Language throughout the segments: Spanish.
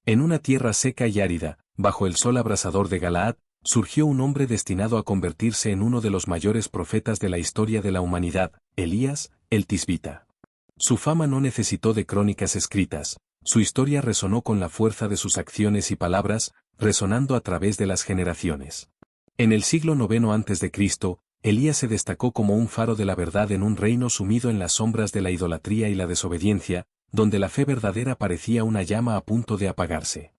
En una tierra seca y árida, bajo el sol abrasador de Galaad, surgió un hombre destinado a convertirse en uno de los mayores profetas de la historia de la humanidad, Elías, el Tisbita. Su fama no necesitó de crónicas escritas, su historia resonó con la fuerza de sus acciones y palabras, resonando a través de las generaciones. En el siglo IX a.C., Elías se destacó como un faro de la verdad en un reino sumido en las sombras de la idolatría y la desobediencia, donde la fe verdadera parecía una llama a punto de apagarse.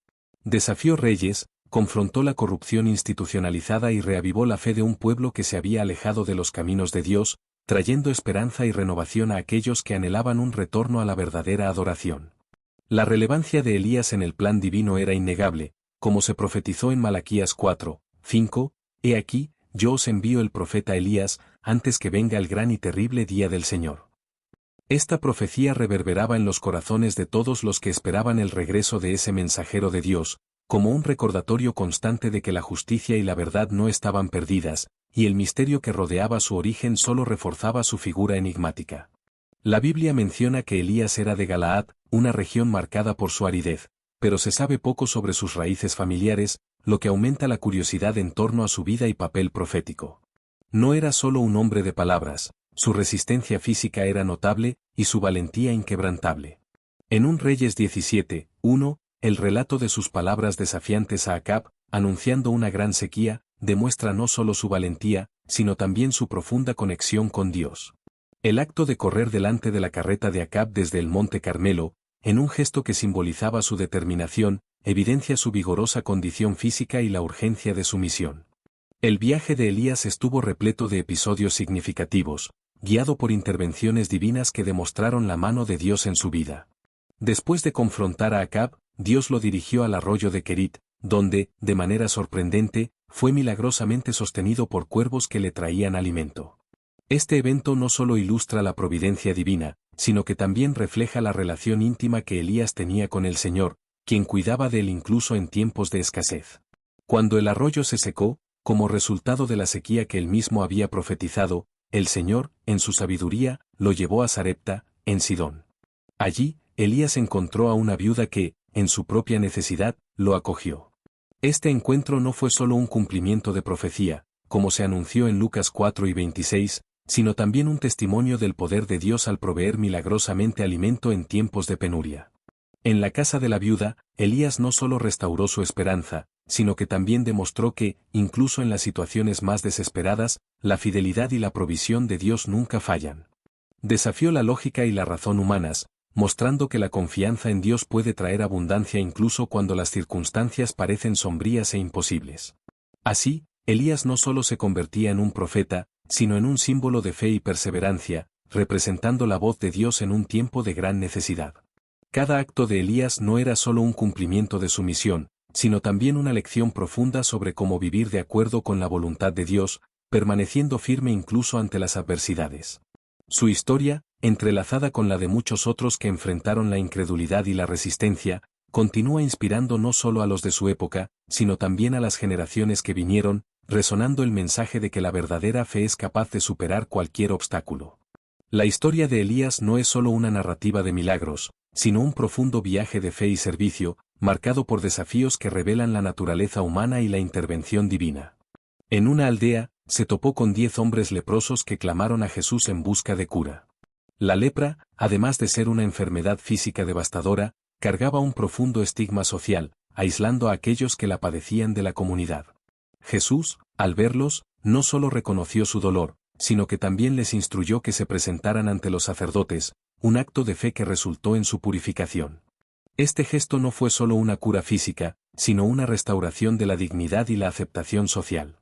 Desafió reyes, confrontó la corrupción institucionalizada y reavivó la fe de un pueblo que se había alejado de los caminos de Dios, trayendo esperanza y renovación a aquellos que anhelaban un retorno a la verdadera adoración. La relevancia de Elías en el plan divino era innegable, como se profetizó en Malaquías 4:5, «He aquí, yo os envío el profeta Elías, antes que venga el gran y terrible día del Señor». Esta profecía reverberaba en los corazones de todos los que esperaban el regreso de ese mensajero de Dios, como un recordatorio constante de que la justicia y la verdad no estaban perdidas, y el misterio que rodeaba su origen solo reforzaba su figura enigmática. La Biblia menciona que Elías era de Galaad, una región marcada por su aridez, pero se sabe poco sobre sus raíces familiares, lo que aumenta la curiosidad en torno a su vida y papel profético. No era solo un hombre de palabras, su resistencia física era notable, y su valentía inquebrantable. En 1 Reyes 17:1, el relato de sus palabras desafiantes a Acab, anunciando una gran sequía, demuestra no solo su valentía, sino también su profunda conexión con Dios. El acto de correr delante de la carreta de Acab desde el Monte Carmelo, en un gesto que simbolizaba su determinación, evidencia su vigorosa condición física y la urgencia de su misión. El viaje de Elías estuvo repleto de episodios significativos, guiado por intervenciones divinas que demostraron la mano de Dios en su vida. Después de confrontar a Acab, Dios lo dirigió al arroyo de Kerit, donde, de manera sorprendente, fue milagrosamente sostenido por cuervos que le traían alimento. Este evento no solo ilustra la providencia divina, sino que también refleja la relación íntima que Elías tenía con el Señor, quien cuidaba de él incluso en tiempos de escasez. Cuando el arroyo se secó, como resultado de la sequía que él mismo había profetizado, el Señor, en su sabiduría, lo llevó a Sarepta, en Sidón. Allí, Elías encontró a una viuda que, en su propia necesidad, lo acogió. Este encuentro no fue solo un cumplimiento de profecía, como se anunció en Lucas 4:26, sino también un testimonio del poder de Dios al proveer milagrosamente alimento en tiempos de penuria. En la casa de la viuda, Elías no solo restauró su esperanza, sino que también demostró que, incluso en las situaciones más desesperadas, la fidelidad y la provisión de Dios nunca fallan. Desafió la lógica y la razón humanas, mostrando que la confianza en Dios puede traer abundancia incluso cuando las circunstancias parecen sombrías e imposibles. Así, Elías no solo se convertía en un profeta, sino en un símbolo de fe y perseverancia, representando la voz de Dios en un tiempo de gran necesidad. Cada acto de Elías no era solo un cumplimiento de su misión, sino también una lección profunda sobre cómo vivir de acuerdo con la voluntad de Dios, permaneciendo firme incluso ante las adversidades. Su historia, entrelazada con la de muchos otros que enfrentaron la incredulidad y la resistencia, continúa inspirando no solo a los de su época, sino también a las generaciones que vinieron, resonando el mensaje de que la verdadera fe es capaz de superar cualquier obstáculo. La historia de Elías no es solo una narrativa de milagros, sino un profundo viaje de fe y servicio, marcado por desafíos que revelan la naturaleza humana y la intervención divina. En una aldea, se topó con 10 hombres leprosos que clamaron a Jesús en busca de cura. La lepra, además de ser una enfermedad física devastadora, cargaba un profundo estigma social, aislando a aquellos que la padecían de la comunidad. Jesús, al verlos, no solo reconoció su dolor, sino que también les instruyó que se presentaran ante los sacerdotes, un acto de fe que resultó en su purificación. Este gesto no fue solo una cura física, sino una restauración de la dignidad y la aceptación social.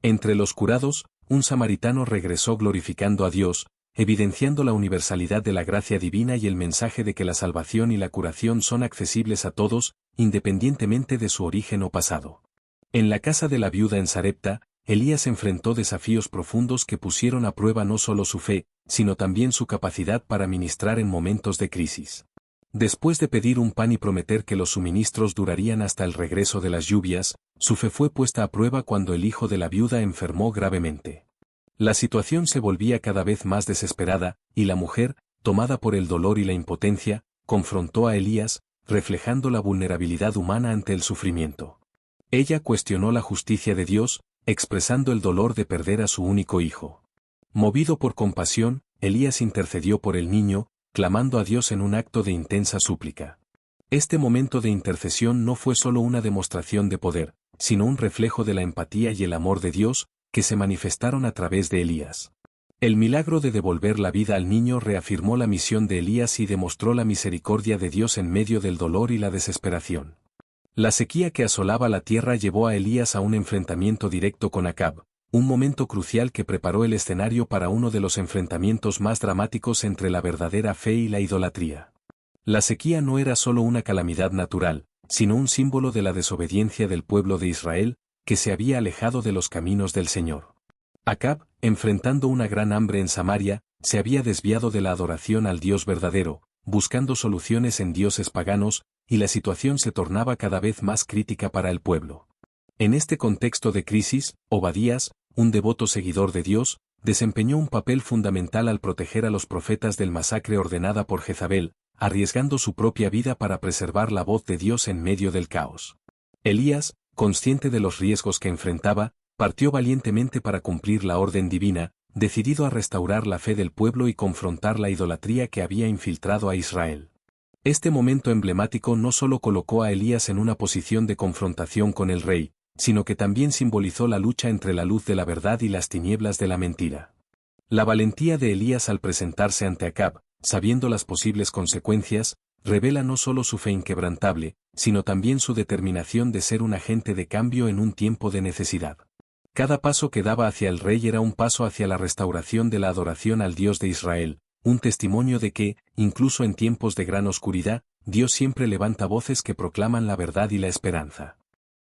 Entre los curados, un samaritano regresó glorificando a Dios, evidenciando la universalidad de la gracia divina y el mensaje de que la salvación y la curación son accesibles a todos, independientemente de su origen o pasado. En la casa de la viuda en Sarepta, Elías enfrentó desafíos profundos que pusieron a prueba no solo su fe, sino también su capacidad para ministrar en momentos de crisis. Después de pedir un pan y prometer que los suministros durarían hasta el regreso de las lluvias, su fe fue puesta a prueba cuando el hijo de la viuda enfermó gravemente. La situación se volvía cada vez más desesperada, y la mujer, tomada por el dolor y la impotencia, confrontó a Elías, reflejando la vulnerabilidad humana ante el sufrimiento. Ella cuestionó la justicia de Dios, expresando el dolor de perder a su único hijo. Movido por compasión, Elías intercedió por el niño, clamando a Dios en un acto de intensa súplica. Este momento de intercesión no fue solo una demostración de poder, sino un reflejo de la empatía y el amor de Dios, que se manifestaron a través de Elías. El milagro de devolver la vida al niño reafirmó la misión de Elías y demostró la misericordia de Dios en medio del dolor y la desesperación. La sequía que asolaba la tierra llevó a Elías a un enfrentamiento directo con Acab, un momento crucial que preparó el escenario para uno de los enfrentamientos más dramáticos entre la verdadera fe y la idolatría. La sequía no era solo una calamidad natural, sino un símbolo de la desobediencia del pueblo de Israel, que se había alejado de los caminos del Señor. Acab, enfrentando una gran hambre en Samaria, se había desviado de la adoración al Dios verdadero, buscando soluciones en dioses paganos, y la situación se tornaba cada vez más crítica para el pueblo. En este contexto de crisis, Obadías, un devoto seguidor de Dios, desempeñó un papel fundamental al proteger a los profetas del masacre ordenada por Jezabel, arriesgando su propia vida para preservar la voz de Dios en medio del caos. Elías, consciente de los riesgos que enfrentaba, partió valientemente para cumplir la orden divina, decidido a restaurar la fe del pueblo y confrontar la idolatría que había infiltrado a Israel. Este momento emblemático no solo colocó a Elías en una posición de confrontación con el rey, sino que también simbolizó la lucha entre la luz de la verdad y las tinieblas de la mentira. La valentía de Elías al presentarse ante Acab, sabiendo las posibles consecuencias, revela no solo su fe inquebrantable, sino también su determinación de ser un agente de cambio en un tiempo de necesidad. Cada paso que daba hacia el rey era un paso hacia la restauración de la adoración al Dios de Israel, un testimonio de que, incluso en tiempos de gran oscuridad, Dios siempre levanta voces que proclaman la verdad y la esperanza.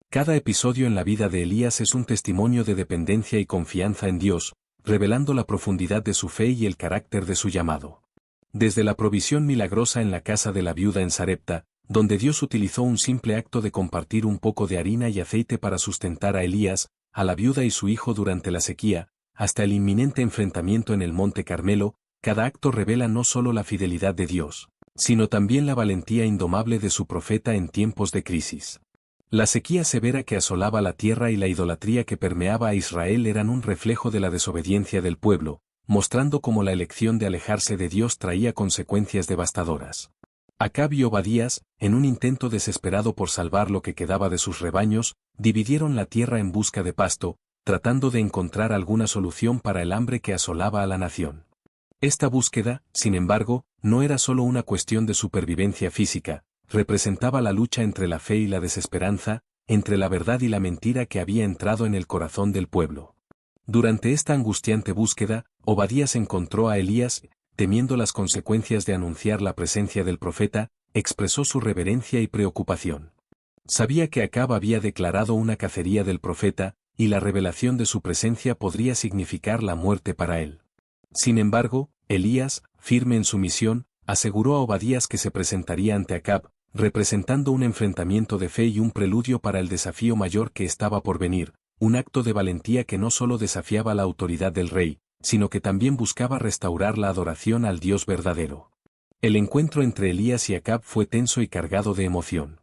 Cada episodio en la vida de Elías es un testimonio de dependencia y confianza en Dios, revelando la profundidad de su fe y el carácter de su llamado. Desde la provisión milagrosa en la casa de la viuda en Sarepta, donde Dios utilizó un simple acto de compartir un poco de harina y aceite para sustentar a Elías, a la viuda y su hijo durante la sequía, hasta el inminente enfrentamiento en el Monte Carmelo, cada acto revela no solo la fidelidad de Dios, sino también la valentía indomable de su profeta en tiempos de crisis. La sequía severa que asolaba la tierra y la idolatría que permeaba a Israel eran un reflejo de la desobediencia del pueblo, mostrando cómo la elección de alejarse de Dios traía consecuencias devastadoras. Acab y Obadías, en un intento desesperado por salvar lo que quedaba de sus rebaños, dividieron la tierra en busca de pasto, tratando de encontrar alguna solución para el hambre que asolaba a la nación. Esta búsqueda, sin embargo, no era solo una cuestión de supervivencia física, representaba la lucha entre la fe y la desesperanza, entre la verdad y la mentira que había entrado en el corazón del pueblo. Durante esta angustiante búsqueda, Obadías encontró a Elías, temiendo las consecuencias de anunciar la presencia del profeta, expresó su reverencia y preocupación. Sabía que Acab había declarado una cacería del profeta, y la revelación de su presencia podría significar la muerte para él. Sin embargo, Elías, firme en su misión, aseguró a Obadías que se presentaría ante Acab, representando un enfrentamiento de fe y un preludio para el desafío mayor que estaba por venir, un acto de valentía que no solo desafiaba la autoridad del rey, sino que también buscaba restaurar la adoración al Dios verdadero. El encuentro entre Elías y Acab fue tenso y cargado de emoción.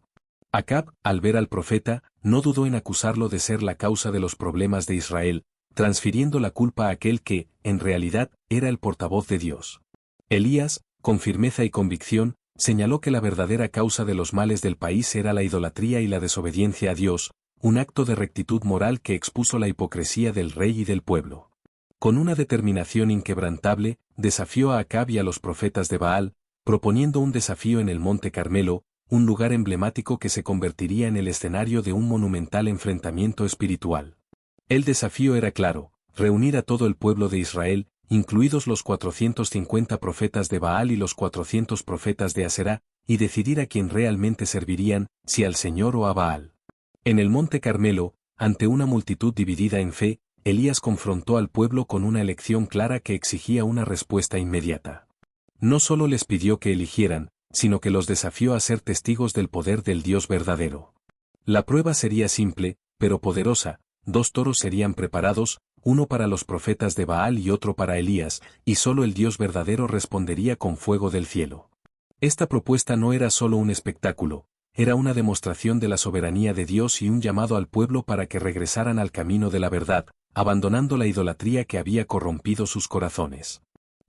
Acab, al ver al profeta, no dudó en acusarlo de ser la causa de los problemas de Israel, transfiriendo la culpa a aquel que, en realidad, era el portavoz de Dios. Elías, con firmeza y convicción, señaló que la verdadera causa de los males del país era la idolatría y la desobediencia a Dios, un acto de rectitud moral que expuso la hipocresía del rey y del pueblo. Con una determinación inquebrantable, desafió a Acab y a los profetas de Baal, proponiendo un desafío en el Monte Carmelo, un lugar emblemático que se convertiría en el escenario de un monumental enfrentamiento espiritual. El desafío era claro: reunir a todo el pueblo de Israel, incluidos los 450 profetas de Baal y los 400 profetas de Aserá, y decidir a quién realmente servirían, si al Señor o a Baal. En el Monte Carmelo, ante una multitud dividida en fe, Elías confrontó al pueblo con una elección clara que exigía una respuesta inmediata. No solo les pidió que eligieran, sino que los desafió a ser testigos del poder del Dios verdadero. La prueba sería simple, pero poderosa: 2 toros serían preparados, uno para los profetas de Baal y otro para Elías, y solo el Dios verdadero respondería con fuego del cielo. Esta propuesta no era solo un espectáculo, era una demostración de la soberanía de Dios y un llamado al pueblo para que regresaran al camino de la verdad, abandonando la idolatría que había corrompido sus corazones.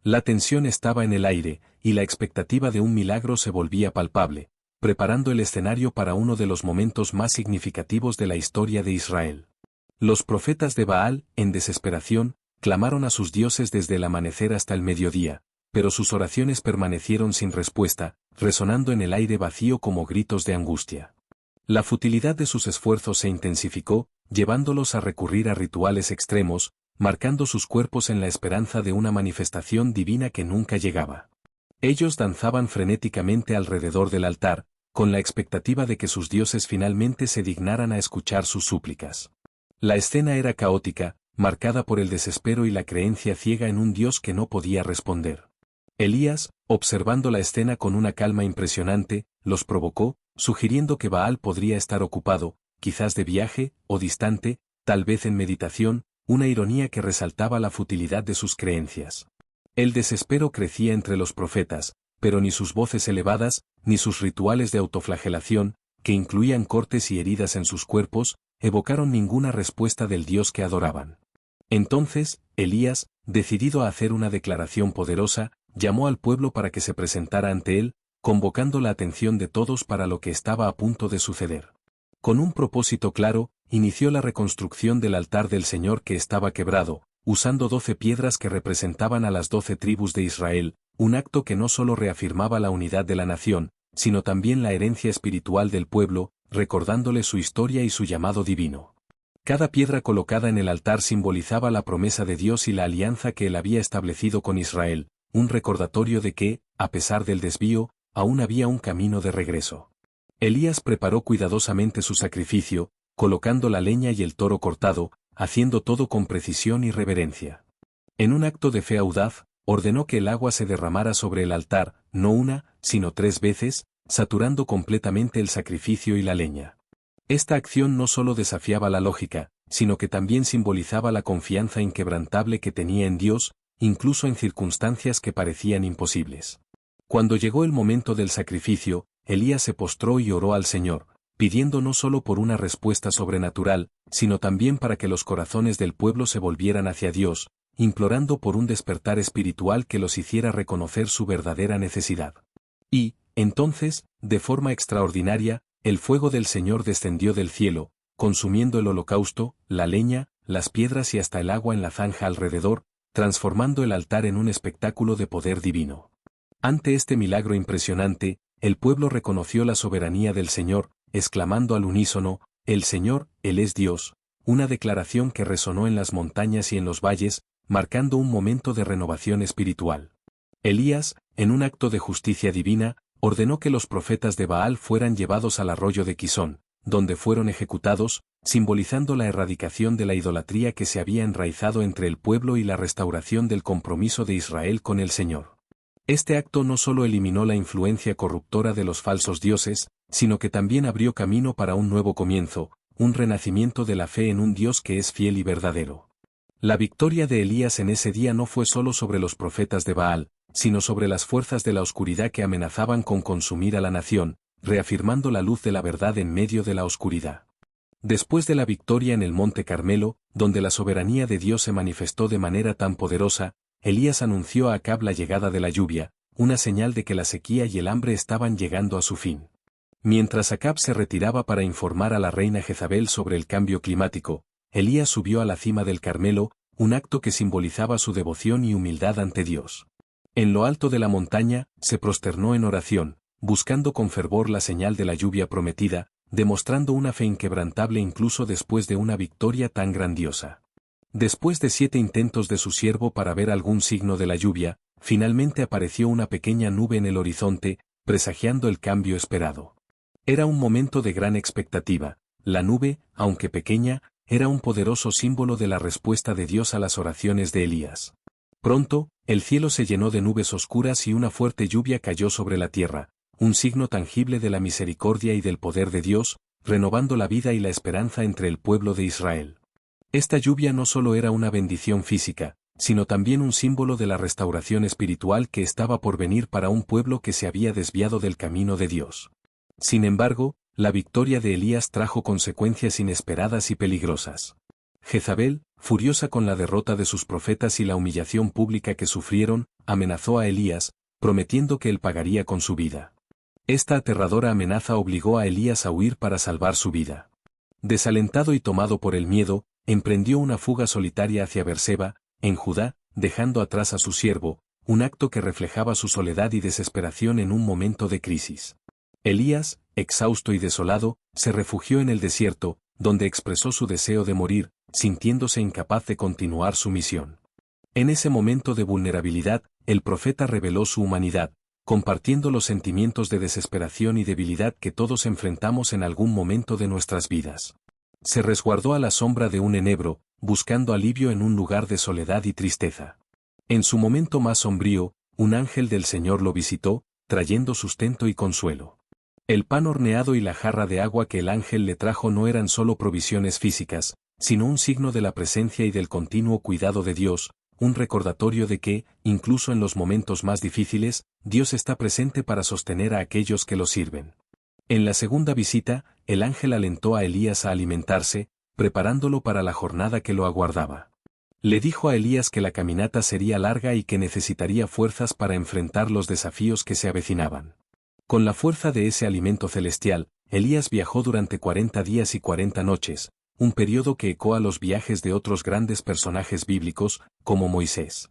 La tensión estaba en el aire, y la expectativa de un milagro se volvía palpable, preparando el escenario para uno de los momentos más significativos de la historia de Israel. Los profetas de Baal, en desesperación, clamaron a sus dioses desde el amanecer hasta el mediodía, pero sus oraciones permanecieron sin respuesta, resonando en el aire vacío como gritos de angustia. La futilidad de sus esfuerzos se intensificó, llevándolos a recurrir a rituales extremos, marcando sus cuerpos en la esperanza de una manifestación divina que nunca llegaba. Ellos danzaban frenéticamente alrededor del altar, con la expectativa de que sus dioses finalmente se dignaran a escuchar sus súplicas. La escena era caótica, marcada por el desespero y la creencia ciega en un Dios que no podía responder. Elías, observando la escena con una calma impresionante, los provocó, sugiriendo que Baal podría estar ocupado, quizás de viaje, o distante, tal vez en meditación, una ironía que resaltaba la futilidad de sus creencias. El desespero crecía entre los profetas, pero ni sus voces elevadas, ni sus rituales de autoflagelación, que incluían cortes y heridas en sus cuerpos, evocaron ninguna respuesta del Dios que adoraban. Entonces, Elías, decidido a hacer una declaración poderosa, llamó al pueblo para que se presentara ante él, convocando la atención de todos para lo que estaba a punto de suceder. Con un propósito claro, inició la reconstrucción del altar del Señor que estaba quebrado, usando 12 piedras que representaban a las 12 tribus de Israel, un acto que no solo reafirmaba la unidad de la nación, sino también la herencia espiritual del pueblo, recordándole su historia y su llamado divino. Cada piedra colocada en el altar simbolizaba la promesa de Dios y la alianza que él había establecido con Israel, un recordatorio de que, a pesar del desvío, aún había un camino de regreso. Elías preparó cuidadosamente su sacrificio, colocando la leña y el toro cortado, haciendo todo con precisión y reverencia. En un acto de fe audaz, ordenó que el agua se derramara sobre el altar, no una, sino 3 veces, saturando completamente el sacrificio y la leña. Esta acción no solo desafiaba la lógica, sino que también simbolizaba la confianza inquebrantable que tenía en Dios, incluso en circunstancias que parecían imposibles. Cuando llegó el momento del sacrificio, Elías se postró y oró al Señor, pidiendo no solo por una respuesta sobrenatural, sino también para que los corazones del pueblo se volvieran hacia Dios, implorando por un despertar espiritual que los hiciera reconocer su verdadera necesidad. Y, entonces, de forma extraordinaria, el fuego del Señor descendió del cielo, consumiendo el holocausto, la leña, las piedras y hasta el agua en la zanja alrededor, transformando el altar en un espectáculo de poder divino. Ante este milagro impresionante, el pueblo reconoció la soberanía del Señor, exclamando al unísono, «El Señor, Él es Dios», una declaración que resonó en las montañas y en los valles, marcando un momento de renovación espiritual. Elías, en un acto de justicia divina, ordenó que los profetas de Baal fueran llevados al arroyo de Quisón, donde fueron ejecutados, simbolizando la erradicación de la idolatría que se había enraizado entre el pueblo y la restauración del compromiso de Israel con el Señor. Este acto no solo eliminó la influencia corruptora de los falsos dioses, sino que también abrió camino para un nuevo comienzo, un renacimiento de la fe en un Dios que es fiel y verdadero. La victoria de Elías en ese día no fue solo sobre los profetas de Baal, sino sobre las fuerzas de la oscuridad que amenazaban con consumir a la nación, reafirmando la luz de la verdad en medio de la oscuridad. Después de la victoria en el Monte Carmelo, donde la soberanía de Dios se manifestó de manera tan poderosa, Elías anunció a Acab la llegada de la lluvia, una señal de que la sequía y el hambre estaban llegando a su fin. Mientras Acab se retiraba para informar a la reina Jezabel sobre el cambio climático, Elías subió a la cima del Carmelo, un acto que simbolizaba su devoción y humildad ante Dios. En lo alto de la montaña, se prosternó en oración, buscando con fervor la señal de la lluvia prometida, demostrando una fe inquebrantable incluso después de una victoria tan grandiosa. Después de 7 intentos de su siervo para ver algún signo de la lluvia, finalmente apareció una pequeña nube en el horizonte, presagiando el cambio esperado. Era un momento de gran expectativa. La nube, aunque pequeña, era un poderoso símbolo de la respuesta de Dios a las oraciones de Elías. Pronto, el cielo se llenó de nubes oscuras y una fuerte lluvia cayó sobre la tierra, un signo tangible de la misericordia y del poder de Dios, renovando la vida y la esperanza entre el pueblo de Israel. Esta lluvia no solo era una bendición física, sino también un símbolo de la restauración espiritual que estaba por venir para un pueblo que se había desviado del camino de Dios. Sin embargo, la victoria de Elías trajo consecuencias inesperadas y peligrosas. Jezabel, furiosa con la derrota de sus profetas y la humillación pública que sufrieron, amenazó a Elías, prometiendo que él pagaría con su vida. Esta aterradora amenaza obligó a Elías a huir para salvar su vida. Desalentado y tomado por el miedo, emprendió una fuga solitaria hacia Berseba, en Judá, dejando atrás a su siervo, un acto que reflejaba su soledad y desesperación en un momento de crisis. Elías, exhausto y desolado, se refugió en el desierto, donde expresó su deseo de morir, sintiéndose incapaz de continuar su misión. En ese momento de vulnerabilidad, el profeta reveló su humanidad, compartiendo los sentimientos de desesperación y debilidad que todos enfrentamos en algún momento de nuestras vidas. Se resguardó a la sombra de un enebro, buscando alivio en un lugar de soledad y tristeza. En su momento más sombrío, un ángel del Señor lo visitó, trayendo sustento y consuelo. El pan horneado y la jarra de agua que el ángel le trajo no eran solo provisiones físicas, sino un signo de la presencia y del continuo cuidado de Dios, un recordatorio de que, incluso en los momentos más difíciles, Dios está presente para sostener a aquellos que lo sirven. En la segunda visita, el ángel alentó a Elías a alimentarse, preparándolo para la jornada que lo aguardaba. Le dijo a Elías que la caminata sería larga y que necesitaría fuerzas para enfrentar los desafíos que se avecinaban. Con la fuerza de ese alimento celestial, Elías viajó durante 40 días y 40 noches, un periodo que ecoa los viajes de otros grandes personajes bíblicos, como Moisés.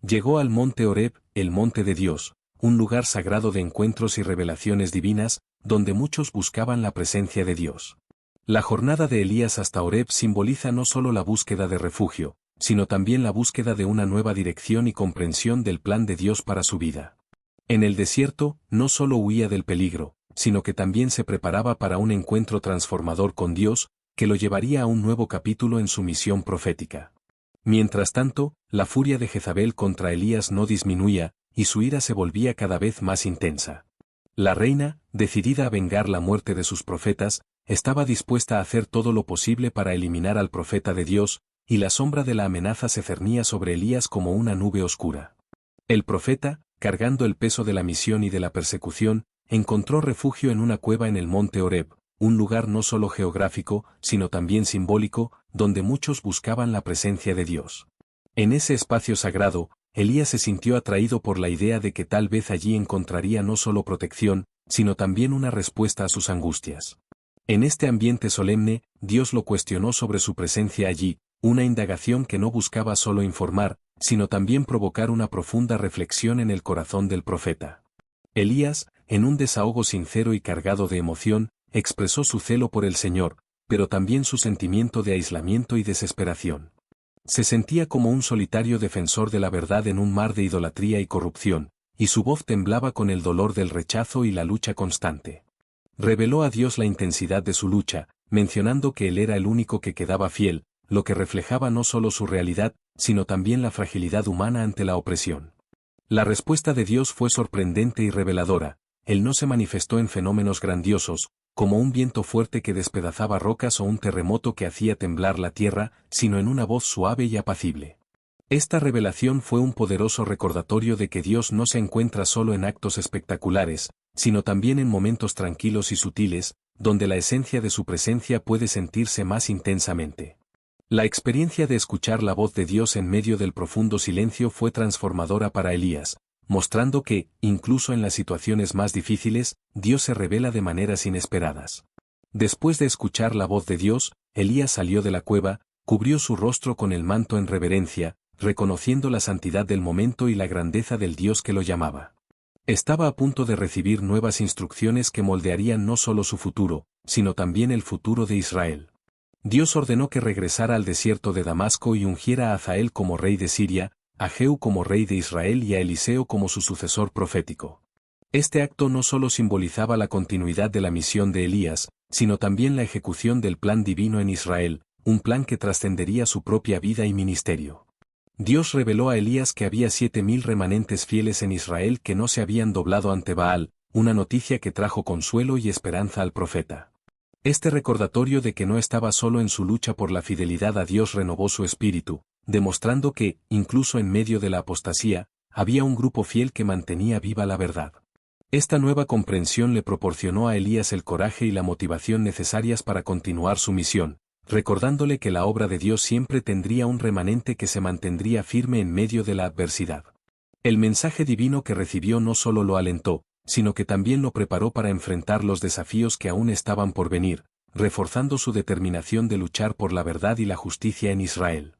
Llegó al monte Horeb, el monte de Dios, un lugar sagrado de encuentros y revelaciones divinas, donde muchos buscaban la presencia de Dios. La jornada de Elías hasta Horeb simboliza no solo la búsqueda de refugio, sino también la búsqueda de una nueva dirección y comprensión del plan de Dios para su vida. En el desierto, no solo huía del peligro, sino que también se preparaba para un encuentro transformador con Dios, que lo llevaría a un nuevo capítulo en su misión profética. Mientras tanto, la furia de Jezabel contra Elías no disminuía, y su ira se volvía cada vez más intensa. La reina, decidida a vengar la muerte de sus profetas, estaba dispuesta a hacer todo lo posible para eliminar al profeta de Dios, y la sombra de la amenaza se cernía sobre Elías como una nube oscura. El profeta, cargando el peso de la misión y de la persecución, encontró refugio en una cueva en el monte Horeb, un lugar no solo geográfico, sino también simbólico, donde muchos buscaban la presencia de Dios. En ese espacio sagrado, Elías se sintió atraído por la idea de que tal vez allí encontraría no solo protección, sino también una respuesta a sus angustias. En este ambiente solemne, Dios lo cuestionó sobre su presencia allí, una indagación que no buscaba solo informar, sino también provocar una profunda reflexión en el corazón del profeta. Elías, en un desahogo sincero y cargado de emoción, expresó su celo por el Señor, pero también su sentimiento de aislamiento y desesperación. Se sentía como un solitario defensor de la verdad en un mar de idolatría y corrupción, y su voz temblaba con el dolor del rechazo y la lucha constante. Reveló a Dios la intensidad de su lucha, mencionando que Él era el único que quedaba fiel, lo que reflejaba no solo su realidad, sino también la fragilidad humana ante la opresión. La respuesta de Dios fue sorprendente y reveladora. Él no se manifestó en fenómenos grandiosos, como un viento fuerte que despedazaba rocas o un terremoto que hacía temblar la tierra, sino en una voz suave y apacible. Esta revelación fue un poderoso recordatorio de que Dios no se encuentra solo en actos espectaculares, sino también en momentos tranquilos y sutiles, donde la esencia de su presencia puede sentirse más intensamente. La experiencia de escuchar la voz de Dios en medio del profundo silencio fue transformadora para Elías, mostrando que, incluso en las situaciones más difíciles, Dios se revela de maneras inesperadas. Después de escuchar la voz de Dios, Elías salió de la cueva, cubrió su rostro con el manto en reverencia, reconociendo la santidad del momento y la grandeza del Dios que lo llamaba. Estaba a punto de recibir nuevas instrucciones que moldearían no solo su futuro, sino también el futuro de Israel. Dios ordenó que regresara al desierto de Damasco y ungiera a Hazael como rey de Siria, a Jehú como rey de Israel y a Eliseo como su sucesor profético. Este acto no solo simbolizaba la continuidad de la misión de Elías, sino también la ejecución del plan divino en Israel, un plan que trascendería su propia vida y ministerio. Dios reveló a Elías que había 7.000 remanentes fieles en Israel que no se habían doblado ante Baal, una noticia que trajo consuelo y esperanza al profeta. Este recordatorio de que no estaba solo en su lucha por la fidelidad a Dios renovó su espíritu, demostrando que, incluso en medio de la apostasía, había un grupo fiel que mantenía viva la verdad. Esta nueva comprensión le proporcionó a Elías el coraje y la motivación necesarias para continuar su misión, recordándole que la obra de Dios siempre tendría un remanente que se mantendría firme en medio de la adversidad. El mensaje divino que recibió no solo lo alentó, sino que también lo preparó para enfrentar los desafíos que aún estaban por venir, reforzando su determinación de luchar por la verdad y la justicia en Israel.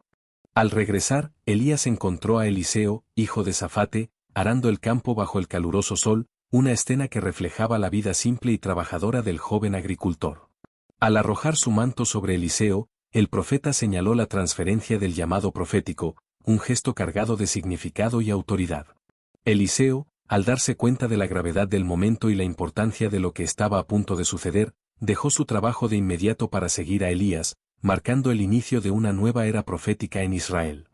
Al regresar, Elías encontró a Eliseo, hijo de Safate, arando el campo bajo el caluroso sol, una escena que reflejaba la vida simple y trabajadora del joven agricultor. Al arrojar su manto sobre Eliseo, el profeta señaló la transferencia del llamado profético, un gesto cargado de significado y autoridad. Eliseo, al darse cuenta de la gravedad del momento y la importancia de lo que estaba a punto de suceder, dejó su trabajo de inmediato para seguir a Elías, marcando el inicio de una nueva era profética en Israel.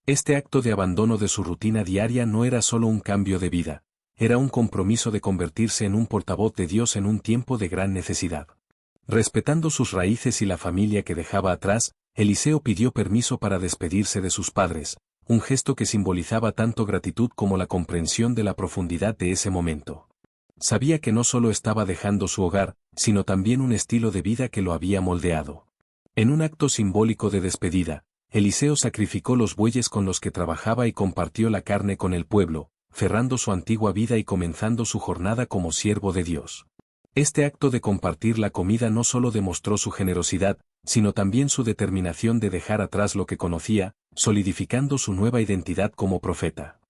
Este acto de abandono de su rutina diaria no era solo un cambio de vida, era un compromiso de convertirse en un portavoz de Dios en un tiempo de gran necesidad. Respetando sus raíces y la familia que dejaba atrás, Eliseo pidió permiso para despedirse de sus padres, un gesto que simbolizaba tanto gratitud como la comprensión de la profundidad de ese momento. Sabía que no solo estaba dejando su hogar, sino también un estilo de vida que lo había moldeado. En un acto simbólico de despedida, Eliseo sacrificó los bueyes con los que trabajaba y compartió la carne con el pueblo, cerrando su antigua vida y comenzando su jornada como siervo de Dios. Este acto de compartir la comida no solo demostró su generosidad, sino también su determinación de dejar atrás lo que conocía, solidificando su nueva identidad como profeta.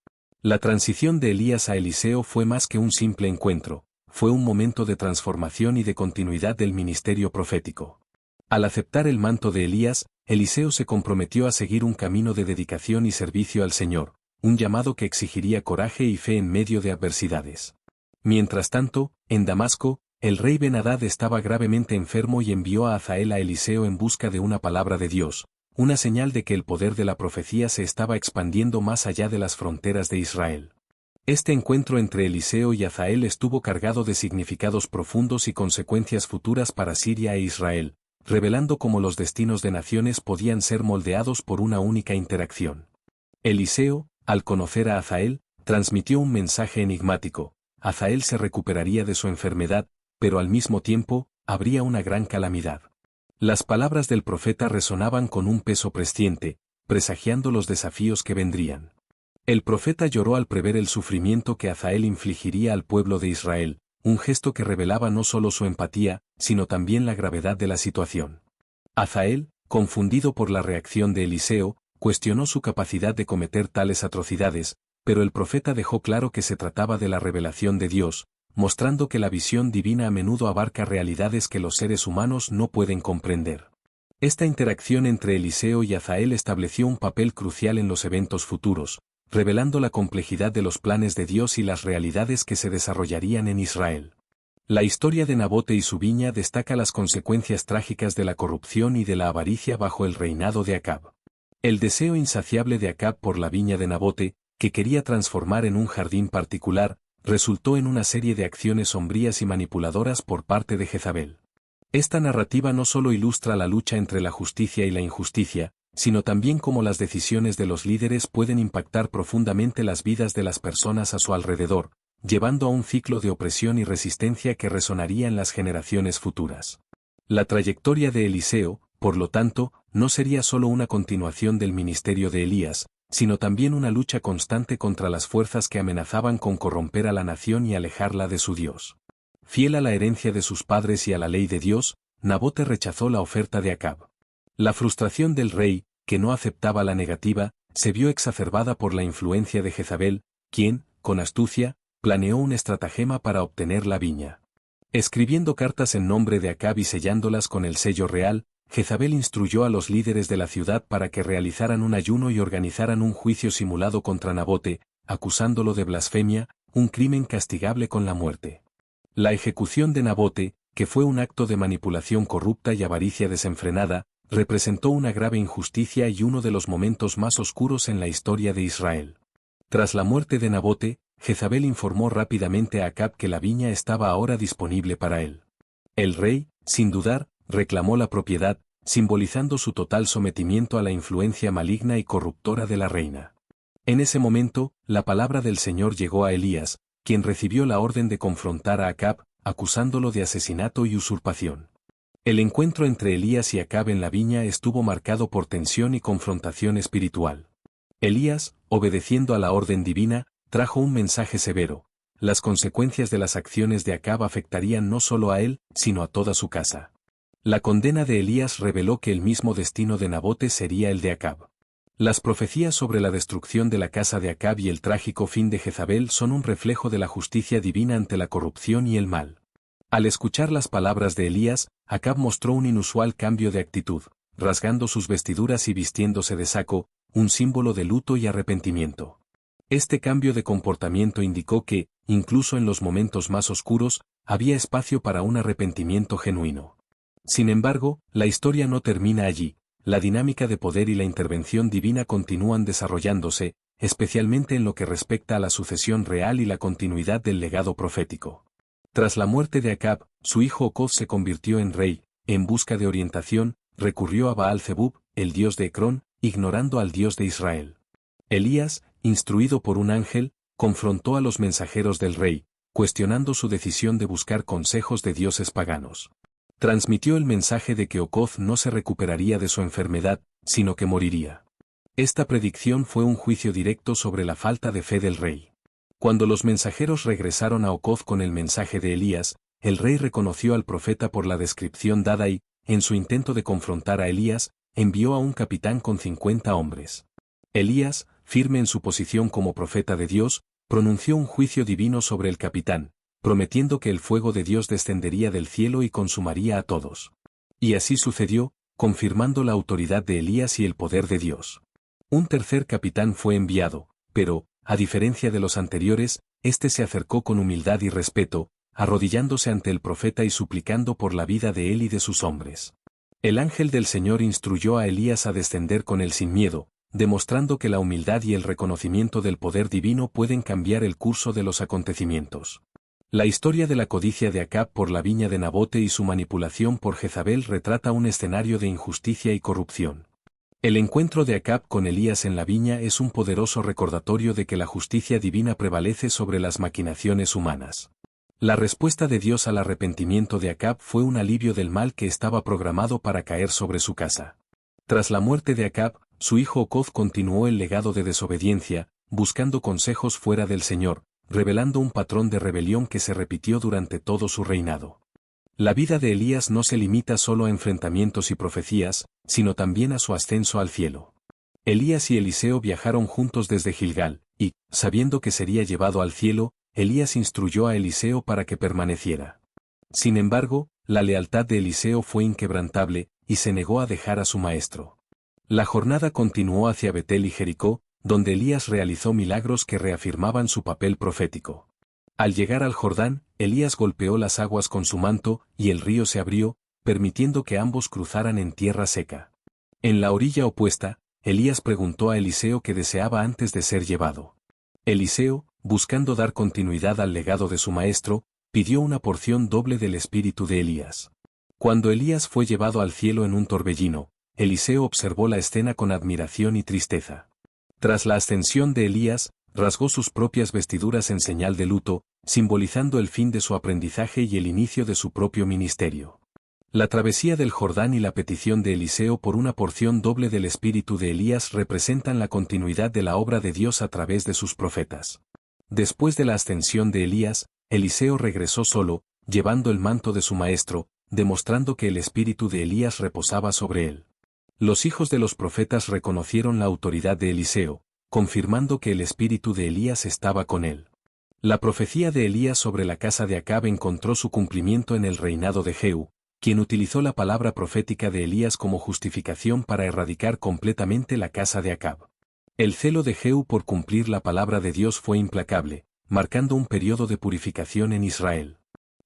La transición de Elías a Eliseo fue más que un simple encuentro, fue un momento de transformación y de continuidad del ministerio profético. Al aceptar el manto de Elías, Eliseo se comprometió a seguir un camino de dedicación y servicio al Señor, un llamado que exigiría coraje y fe en medio de adversidades. Mientras tanto, en Damasco, el rey Ben-Hadad estaba gravemente enfermo y envió a Hazael a Eliseo en busca de una palabra de Dios, una señal de que el poder de la profecía se estaba expandiendo más allá de las fronteras de Israel. Este encuentro entre Eliseo y Hazael estuvo cargado de significados profundos y consecuencias futuras para Siria e Israel, revelando cómo los destinos de naciones podían ser moldeados por una única interacción. Eliseo, al conocer a Hazael, transmitió un mensaje enigmático: Hazael se recuperaría de su enfermedad, pero al mismo tiempo, habría una gran calamidad. Las palabras del profeta resonaban con un peso presciente, presagiando los desafíos que vendrían. El profeta lloró al prever el sufrimiento que Hazael infligiría al pueblo de Israel, un gesto que revelaba no solo su empatía, sino también la gravedad de la situación. Hazael, confundido por la reacción de Eliseo, cuestionó su capacidad de cometer tales atrocidades, pero el profeta dejó claro que se trataba de la revelación de Dios, mostrando que la visión divina a menudo abarca realidades que los seres humanos no pueden comprender. Esta interacción entre Eliseo y Hazael estableció un papel crucial en los eventos futuros, revelando la complejidad de los planes de Dios y las realidades que se desarrollarían en Israel. La historia de Nabote y su viña destaca las consecuencias trágicas de la corrupción y de la avaricia bajo el reinado de Acab. El deseo insaciable de Acab por la viña de Nabote, que quería transformar en un jardín particular, resultó en una serie de acciones sombrías y manipuladoras por parte de Jezabel. Esta narrativa no solo ilustra la lucha entre la justicia y la injusticia, sino también cómo las decisiones de los líderes pueden impactar profundamente las vidas de las personas a su alrededor, llevando a un ciclo de opresión y resistencia que resonaría en las generaciones futuras. La trayectoria de Eliseo, por lo tanto, no sería solo una continuación del ministerio de Elías, sino también una lucha constante contra las fuerzas que amenazaban con corromper a la nación y alejarla de su Dios. Fiel a la herencia de sus padres y a la ley de Dios, Nabote rechazó la oferta de Acab. La frustración del rey, que no aceptaba la negativa, se vio exacerbada por la influencia de Jezabel, quien, con astucia, planeó un estratagema para obtener la viña. Escribiendo cartas en nombre de Acab y sellándolas con el sello real, Jezabel instruyó a los líderes de la ciudad para que realizaran un ayuno y organizaran un juicio simulado contra Nabote, acusándolo de blasfemia, un crimen castigable con la muerte. La ejecución de Nabote, que fue un acto de manipulación corrupta y avaricia desenfrenada, representó una grave injusticia y uno de los momentos más oscuros en la historia de Israel. Tras la muerte de Nabote, Jezabel informó rápidamente a Acab que la viña estaba ahora disponible para él. El rey, sin dudar, reclamó la propiedad, simbolizando su total sometimiento a la influencia maligna y corruptora de la reina. En ese momento, la palabra del Señor llegó a Elías, quien recibió la orden de confrontar a Acab, acusándolo de asesinato y usurpación. El encuentro entre Elías y Acab en la viña estuvo marcado por tensión y confrontación espiritual. Elías, obedeciendo a la orden divina, trajo un mensaje severo. Las consecuencias de las acciones de Acab afectarían no solo a él, sino a toda su casa. La condena de Elías reveló que el mismo destino de Nabote sería el de Acab. Las profecías sobre la destrucción de la casa de Acab y el trágico fin de Jezabel son un reflejo de la justicia divina ante la corrupción y el mal. Al escuchar las palabras de Elías, Acab mostró un inusual cambio de actitud, rasgando sus vestiduras y vistiéndose de saco, un símbolo de luto y arrepentimiento. Este cambio de comportamiento indicó que, incluso en los momentos más oscuros, había espacio para un arrepentimiento genuino. Sin embargo, la historia no termina allí. La dinámica de poder y la intervención divina continúan desarrollándose, especialmente en lo que respecta a la sucesión real y la continuidad del legado profético. Tras la muerte de Acab, su hijo Ocoz se convirtió en rey. En busca de orientación, recurrió a Baal-Zebub, el dios de Ecrón, ignorando al Dios de Israel. Elías, instruido por un ángel, confrontó a los mensajeros del rey, cuestionando su decisión de buscar consejos de dioses paganos. Transmitió el mensaje de que Ocoz no se recuperaría de su enfermedad, sino que moriría. Esta predicción fue un juicio directo sobre la falta de fe del rey. Cuando los mensajeros regresaron a Ocoz con el mensaje de Elías, el rey reconoció al profeta por la descripción dada y, en su intento de confrontar a Elías, envió a un capitán con 50 hombres. Elías, firme en su posición como profeta de Dios, pronunció un juicio divino sobre el capitán, prometiendo que el fuego de Dios descendería del cielo y consumaría a todos. Y así sucedió, confirmando la autoridad de Elías y el poder de Dios. Un tercer capitán fue enviado, pero, a diferencia de los anteriores, éste se acercó con humildad y respeto, arrodillándose ante el profeta y suplicando por la vida de él y de sus hombres. El ángel del Señor instruyó a Elías a descender con él sin miedo, demostrando que la humildad y el reconocimiento del poder divino pueden cambiar el curso de los acontecimientos. La historia de la codicia de Acab por la viña de Nabote y su manipulación por Jezabel retrata un escenario de injusticia y corrupción. El encuentro de Acab con Elías en la viña es un poderoso recordatorio de que la justicia divina prevalece sobre las maquinaciones humanas. La respuesta de Dios al arrepentimiento de Acab fue un alivio del mal que estaba programado para caer sobre su casa. Tras la muerte de Acab, su hijo Ocoz continuó el legado de desobediencia, buscando consejos fuera del Señor, revelando un patrón de rebelión que se repitió durante todo su reinado. La vida de Elías no se limita solo a enfrentamientos y profecías, sino también a su ascenso al cielo. Elías y Eliseo viajaron juntos desde Gilgal, y, sabiendo que sería llevado al cielo, Elías instruyó a Eliseo para que permaneciera. Sin embargo, la lealtad de Eliseo fue inquebrantable, y se negó a dejar a su maestro. La jornada continuó hacia Betel y Jericó, donde Elías realizó milagros que reafirmaban su papel profético. Al llegar al Jordán, Elías golpeó las aguas con su manto, y el río se abrió, permitiendo que ambos cruzaran en tierra seca. En la orilla opuesta, Elías preguntó a Eliseo qué deseaba antes de ser llevado. Eliseo, buscando dar continuidad al legado de su maestro, pidió una porción doble del espíritu de Elías. Cuando Elías fue llevado al cielo en un torbellino, Eliseo observó la escena con admiración y tristeza. Tras la ascensión de Elías, rasgó sus propias vestiduras en señal de luto, simbolizando el fin de su aprendizaje y el inicio de su propio ministerio. La travesía del Jordán y la petición de Eliseo por una porción doble del espíritu de Elías representan la continuidad de la obra de Dios a través de sus profetas. Después de la ascensión de Elías, Eliseo regresó solo, llevando el manto de su maestro, demostrando que el espíritu de Elías reposaba sobre él. Los hijos de los profetas reconocieron la autoridad de Eliseo, confirmando que el espíritu de Elías estaba con él. La profecía de Elías sobre la casa de Acab encontró su cumplimiento en el reinado de Jehú, quien utilizó la palabra profética de Elías como justificación para erradicar completamente la casa de Acab. El celo de Jehú por cumplir la palabra de Dios fue implacable, marcando un periodo de purificación en Israel.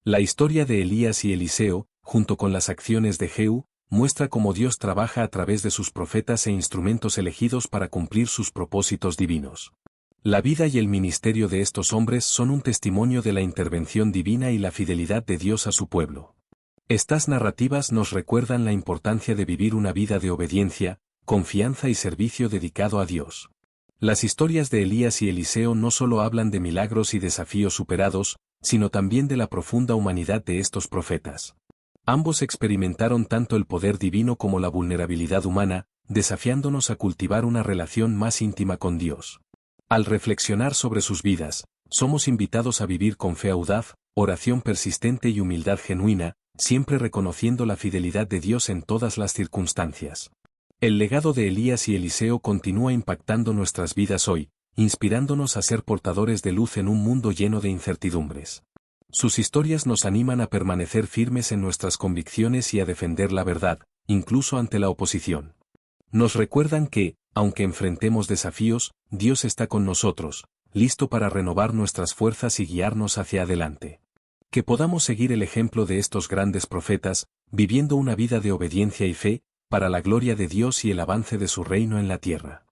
La historia de Elías y Eliseo, junto con las acciones de Jehú, muestra cómo Dios trabaja a través de sus profetas e instrumentos elegidos para cumplir sus propósitos divinos. La vida y el ministerio de estos hombres son un testimonio de la intervención divina y la fidelidad de Dios a su pueblo. Estas narrativas nos recuerdan la importancia de vivir una vida de obediencia, confianza y servicio dedicado a Dios. Las historias de Elías y Eliseo no solo hablan de milagros y desafíos superados, sino también de la profunda humanidad de estos profetas. Ambos experimentaron tanto el poder divino como la vulnerabilidad humana, desafiándonos a cultivar una relación más íntima con Dios. Al reflexionar sobre sus vidas, somos invitados a vivir con fe audaz, oración persistente y humildad genuina, siempre reconociendo la fidelidad de Dios en todas las circunstancias. El legado de Elías y Eliseo continúa impactando nuestras vidas hoy, inspirándonos a ser portadores de luz en un mundo lleno de incertidumbres. Sus historias nos animan a permanecer firmes en nuestras convicciones y a defender la verdad, incluso ante la oposición. Nos recuerdan que, aunque enfrentemos desafíos, Dios está con nosotros, listo para renovar nuestras fuerzas y guiarnos hacia adelante. Que podamos seguir el ejemplo de estos grandes profetas, viviendo una vida de obediencia y fe, para la gloria de Dios y el avance de su reino en la tierra.